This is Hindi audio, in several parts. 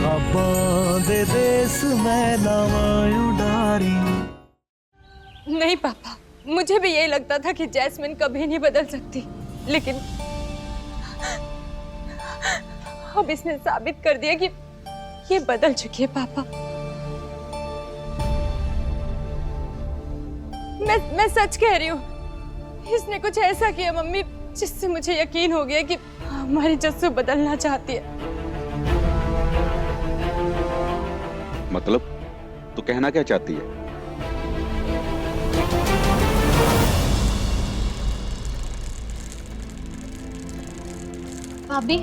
दे देस में उडारी। नहीं पापा, मुझे भी यही लगता था कि जैस्मिन कभी नहीं बदल सकती, लेकिन अब इसने साबित कर दिया कि ये बदल चुकी है पापा। मैं सच कह रही हूँ, इसने कुछ ऐसा किया मम्मी जिससे मुझे यकीन हो गया कि हमारी जस्सू बदलना चाहती है। मतलब तो कहना क्या चाहती है? भाभी,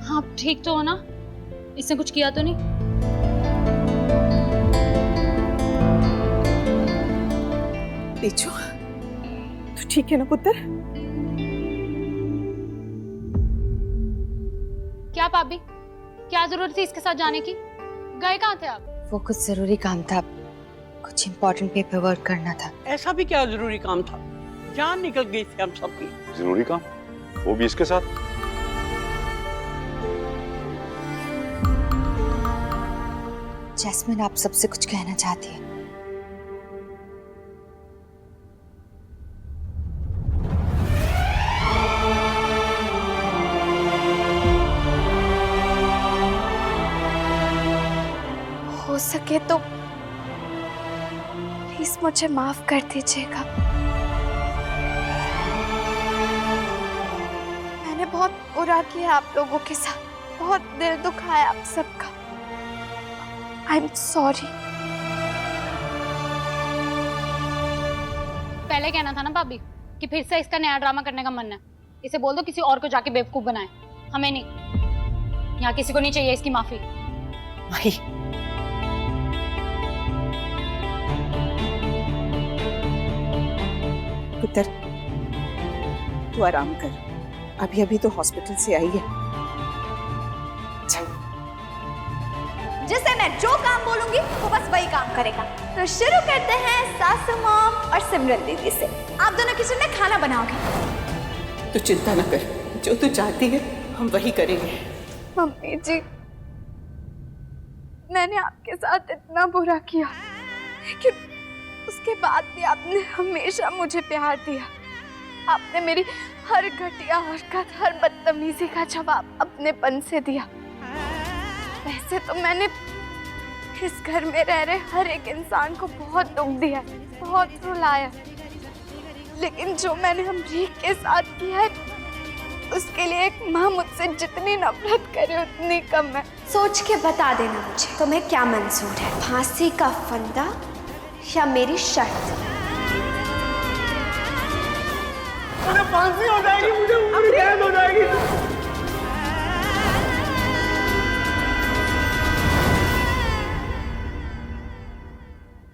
हाँ ठीक तो हो ना? इसने कुछ किया तो नहीं? तेजू, तू ठीक है ना पुत्र? क्या भाभी, क्या जरूरत थी इसके साथ जाने की? गए कहाँ थे आप? वो कुछ जरूरी काम था, कुछ इम्पोर्टेंट पेपर वर्क करना था। ऐसा भी क्या जरूरी काम था? जान निकल गई थी हम सबकी। जरूरी काम? वो भी इसके साथ? जैस्मिन आप सबसे कुछ कहना चाहती है। हो सके तो प्लीज मुझे माफ कर दीजिएगा। मैंने बहुत बुरा किया आप लोगों के साथ, बहुत दिल दुखाया आप सबका। I am sorry. पहले कहना था ना भाभी कि फिर से इसका नया ड्रामा करने का मन है। इसे बोल दो किसी और को जाके बेवकूफ बनाए, हमें नहीं। यहाँ किसी को नहीं चाहिए इसकी माफी। माही, पुत्र तू आराम कर, अभी अभी तो हॉस्पिटल से आई है। जिसे मैं जो काम बोलूंगी वो बस वही काम करेगा। तो शुरू करते हैं सासू मॉम और सिमरन दीदी से। आप दोनों किचन में खाना बनाओगे। तू चिंता न कर, जो तू चाहती है हम वही करेंगे। मम्मी जी, मैंने आपके साथ इतना बुरा किया, लेकिन उसके बाद भी आपने हमेशा मुझे प्यार दिया। आपने मेरी हर घटिया हरकत, हर बदतमीजी का जवाब अपनेपन से दिया। वैसे तो मैंने इस घर में रह रहे हर एक इंसान को बहुत दुख दिया, बहुत रुलाया, लेकिन जो मैंने अमरीक के साथ किया है उसके लिए एक माँ मुझसे जितनी नफरत करे उतनी कम है। सोच के बता देना मुझे तुम्हें क्या मंजूर है, फांसी का फंदा या मेरी शर्त? मुझे फांसी हो जाएगी, मुझे उम्र कैद हो जाएगी।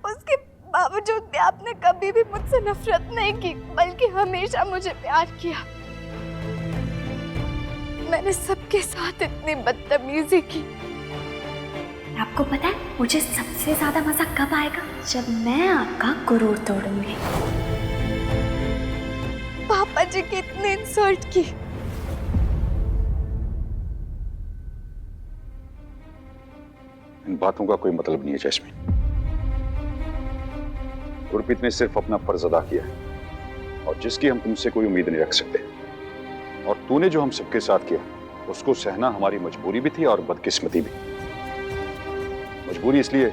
उसके बावजूद भी आपने कभी भी मुझसे नफरत नहीं की, बल्कि हमेशा मुझे प्यार किया। मैंने सबके साथ इतनी बदतमीजी की। आपको पता है मुझे सबसे ज्यादा मजा कब आएगा? जब मैं आपका गुरूर तोड़ूंगी। पापा जी की इतनी इंसल्ट की। इन बातों का कोई मतलब नहीं है जैस्मिन। गुरप्रीत ने सिर्फ अपना फर्ज अदा किया है और जिसकी हम तुमसे कोई उम्मीद नहीं रख सकते। और तूने जो हम सबके साथ किया उसको सहना हमारी मजबूरी भी थी और बदकिस्मती भी। मजबूरी इसलिए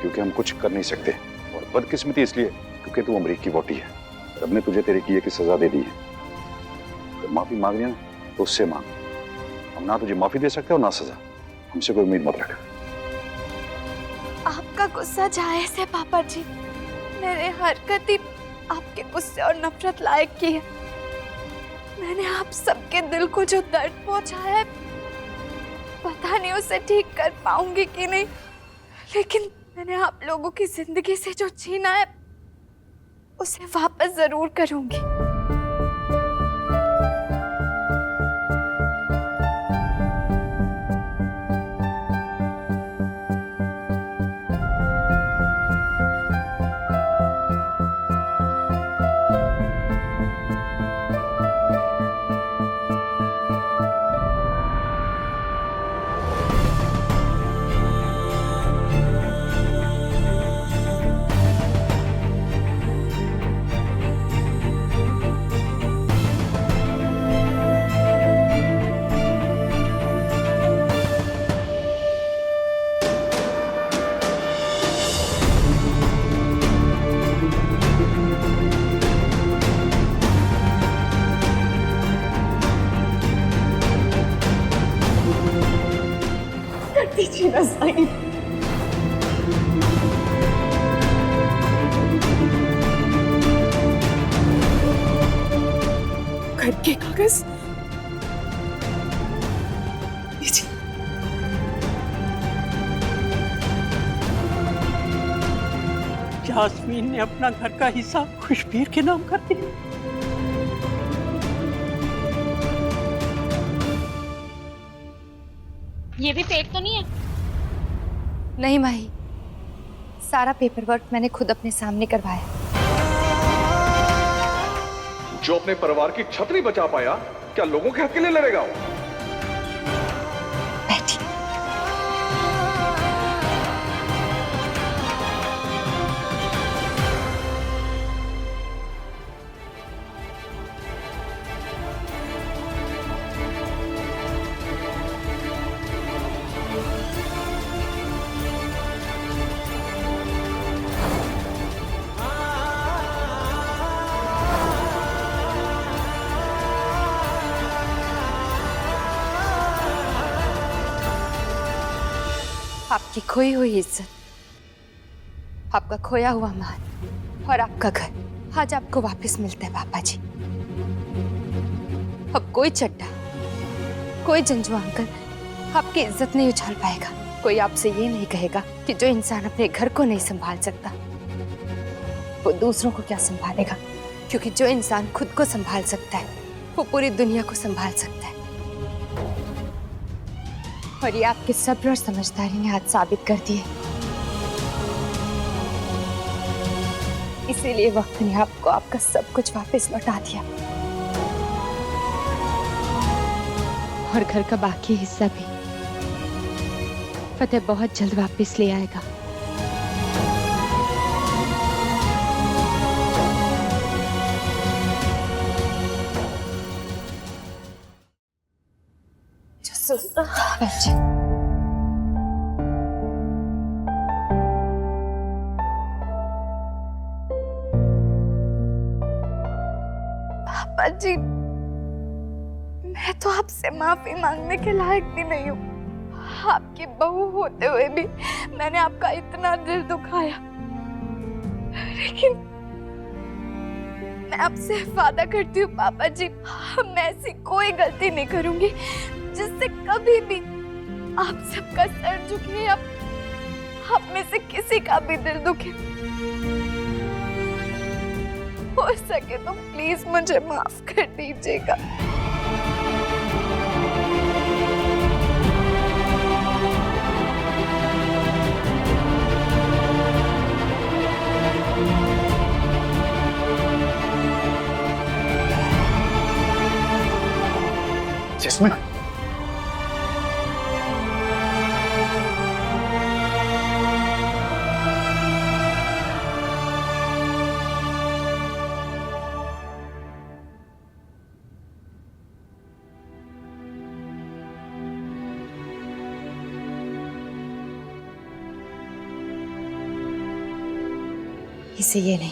क्योंकि हम कुछ कर नहीं सकते, और बदकिस्मती इसलिए क्योंकि तू अमरीक की वोटी है। रब ने तुझे तेरे किए की सजा दे दी है। अगर माफी मांगनी है तो उससे मांग। हम ना तुझे माफी दे सकते और ना सजा। हमसे कोई उम्मीद मत रख। आपका गुस्सा जायज है पापा जी, मेरी हरकत ही आपके गुस्से और नफरत लायक की है। मैंने आप सबके दिल को जो दर्द पहुंचाया है, पता नहीं उसे ठीक कर पाऊंगी कि नहीं, लेकिन मैंने आप लोगों की जिंदगी से जो छीना है उसे वापस जरूर करूंगी। दीजिए ना साईं। घर के कागज दीजिए। जास्मीन ने अपना घर का हिस्सा खुशबीर के नाम कर दिया। ये भी फेक तो नहीं है? नहीं माही, सारा पेपर वर्क मैंने खुद अपने सामने करवाया। जो अपने परिवार की छत नहीं बचा पाया, क्या लोगों के हक के लिए लड़ेगा वो? बैठी। आपकी खोई हुई इज्जत, आपका खोया हुआ मान और आपका घर आज आपको वापस मिलता है पापा जी। अब कोई चड्डा, कोई जंजुआ अंकल आपकी इज्जत नहीं उछाल पाएगा। कोई आपसे ये नहीं कहेगा कि जो इंसान अपने घर को नहीं संभाल सकता वो दूसरों को क्या संभालेगा, क्योंकि जो इंसान खुद को संभाल सकता है वो पूरी दुनिया को संभाल सकता है। और ये आपके सब्र और समझदारी ने आज साबित कर दिए। इसीलिए वक्त ने आपको आपका सब कुछ वापस लौटा दिया और घर का बाकी हिस्सा भी फतेह बहुत जल्द वापस ले आएगा। बैठ। पापा जी, मैं तो आपसे माफी मांगने के लायक भी नहीं हूँ। आपकी बहू होते हुए भी मैंने आपका इतना दिल दुखाया, लेकिन मैं आपसे वादा करती हूँ पापा जी, मैं ऐसी कोई गलती नहीं करूंगी जिससे कभी भी आप सबका सर झुके या आप में से किसी का भी दिल दुखे। हो सके तो प्लीज मुझे माफ कर दीजिएगा। जिसमें इसे ये नहीं,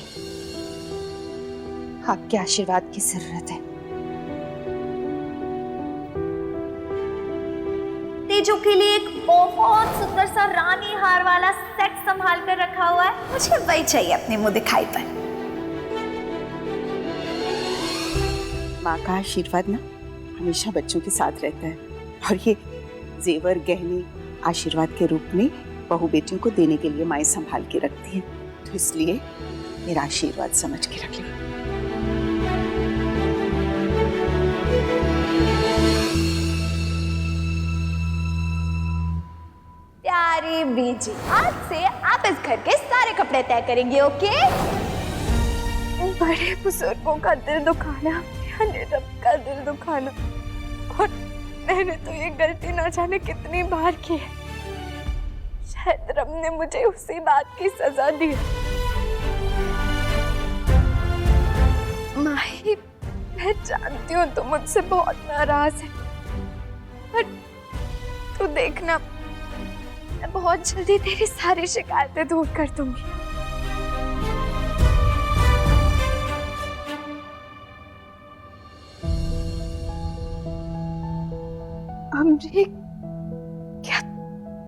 आपके आशीर्वाद की जरूरत है। तेजू के लिए एक बहुत सुंदर सा रानी हार वाला सेट संभाल कर रखा हुआ है, मुझे वही चाहिए अपने मुंह दिखाई पर। माँ का आशीर्वाद ना हमेशा बच्चों के साथ रहता है, और ये जेवर गहने आशीर्वाद के रूप में बहू बेटियों को देने के लिए माएं संभाल के रखती हैं। तो इसलिए मेरा आशीर्वाद समझ के रख लें। प्यारी बीजी, आज से आप इस घर के सारे कपड़े तय करेंगे, ओके? बड़े बुजुर्गों का दिल दुखाना यानी रब का दिल दुखाना, और मैंने तो ये गलती ना जाने कितनी बार की है। शायद रब ने मुझे उसी बात की सजा दी है। माही, मैं जानती हूँ तू मुझसे बहुत नाराज है, पर तू देखना, मैं बहुत जल्दी तेरी सारी शिकायतें दूर कर दूंगी। अमरीक,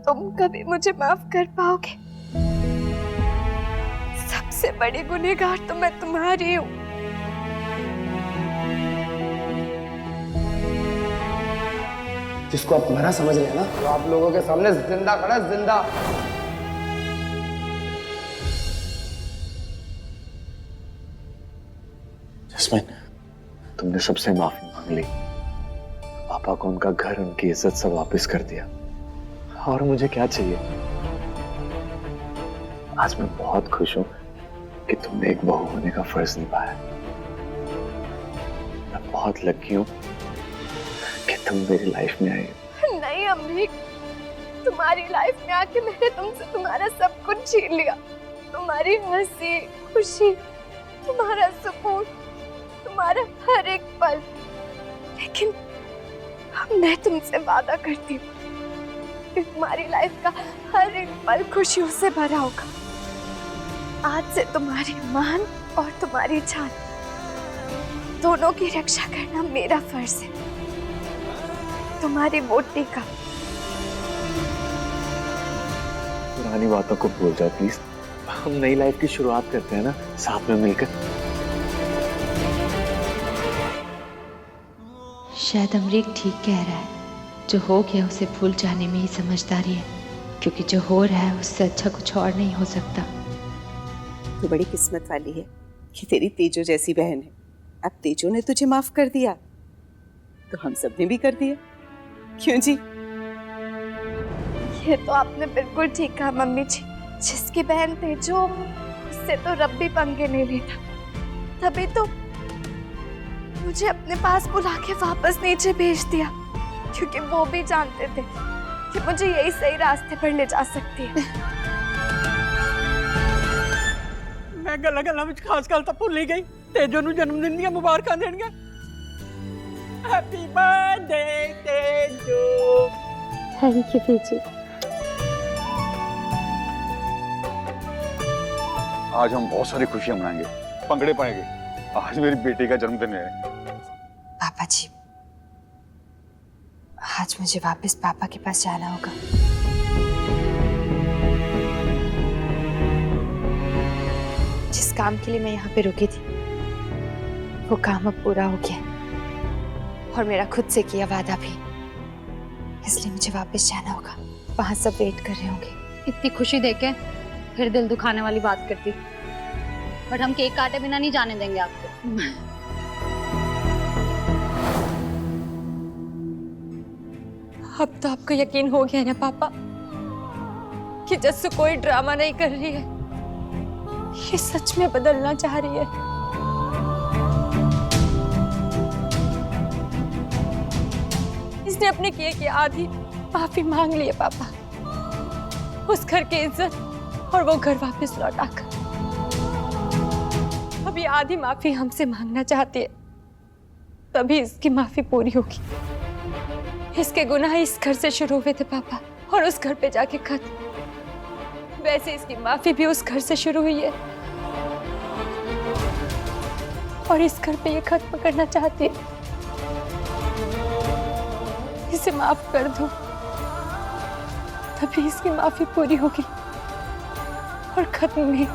तुम कभी मुझे माफ कर पाओगे? सबसे बड़ी गुनहगार तो मैं तुम्हारी हूँ। जिसको आप मरा समझ रहे हैं ना, वो आप लोगों के सामने जिंदा खड़ा है, जिंदा। जस्मीन, तुमने सबसे माफी मांग ली, पापा को उनका घर, उनकी इज्जत सब वापस कर दिया, और मुझे क्या चाहिए? आज मैं बहुत खुश हूं कि तुमने एक बहू होने का फर्ज निभाया। मैं बहुत लकी हूं कि तुम मेरी लाइफ में आई। नहीं अम्मी, तुम्हारी लाइफ में आके मैंने तुमसे तुम्हारा सब कुछ छीन लिया। तुम्हारी हंसी, खुशी, तुम्हारा सुकून, तुम्हारा हर एक पल। लेकिन अब मैं तुमसे वादा करती हूँ कि तुम्हारी लाइफ का हर एक पल खुशियों से भरा होगा। आज से तुम्हारी मान और तुम्हारी जान दोनों की रक्षा करना मेरा फर्ज है। तुम्हारी वोटी का। पुरानी बातों को भूल जाओ प्लीज, हम नई लाइफ की शुरुआत करते हैं ना, साथ में मिलकर। शायद अमरीक ठीक कह रहा है, जो हो गया उसे भूल जाने में ही समझदारी है, क्योंकि जो हो रहा है उससे अच्छा कुछ और नहीं हो सकता। तू बड़ी किस्मत वाली है कि तेरी तेजो जैसी बहन है। अब तेजो ने तुझे माफ कर दिया तो हम सब ने भी कर दिया, क्यों जी? ये तो आपने बिल्कुल ठीक कहा मम्मी जी। जिसकी बहन तेजो, उससे तो रब भी पंगे नहीं लेता। तभी तो मुझे अपने पास बुला के वापस नीचे भेज दिया, क्योंकि वो भी जानते थे कि मुझे यही सही रास्ते पर ले जा सकती है। मैं गला गला विच खास गल तां भुल ही गई। तेजो नूं जन्मदिन ਦੀਆਂ ਮੁਬਾਰਕਾਂ ਦੇਣੀਆਂ। हैप्पी बर्थडे तेजो। Thank you PG. आज हम बहुत सारी खुशियां मनाएंगे, पंगड़े पाएंगे। आज मेरी बेटी का जन्मदिन है। पापा जी, आज मुझे वापस पापा के पास जाना होगा। जिस काम के लिए मैं यहाँ पे रुकी थी, वो काम अब पूरा हो गया, और मेरा खुद से किया वादा भी। इसलिए मुझे वापस जाना होगा। वहां सब वेट कर रहे होंगे। इतनी खुशी देके फिर दिल दुखाने वाली बात करती, बट हम केक काटे बिना नहीं जाने देंगे आपको। अब तो आपको यकीन हो गया ना पापा कि जस्सू कोई ड्रामा नहीं कर रही है, ये सच में बदलना चाह रही है। इसने अपने किए की आधी माफी मांग ली है पापा, उस घर की इज्जत और वो घर वापस लौटाकर। अभी आधी माफी हमसे मांगना चाहती है, तभी इसकी माफी पूरी होगी। इसके गुनाह इस घर से शुरू हुए थे पापा, और उस घर पे जाके खत्म। वैसे इसकी माफी भी उस घर से शुरू हुई है, और इस घर पे ये खत्म करना चाहती है। इसे माफ कर दो, तभी इसकी माफी पूरी होगी और खत्म भी।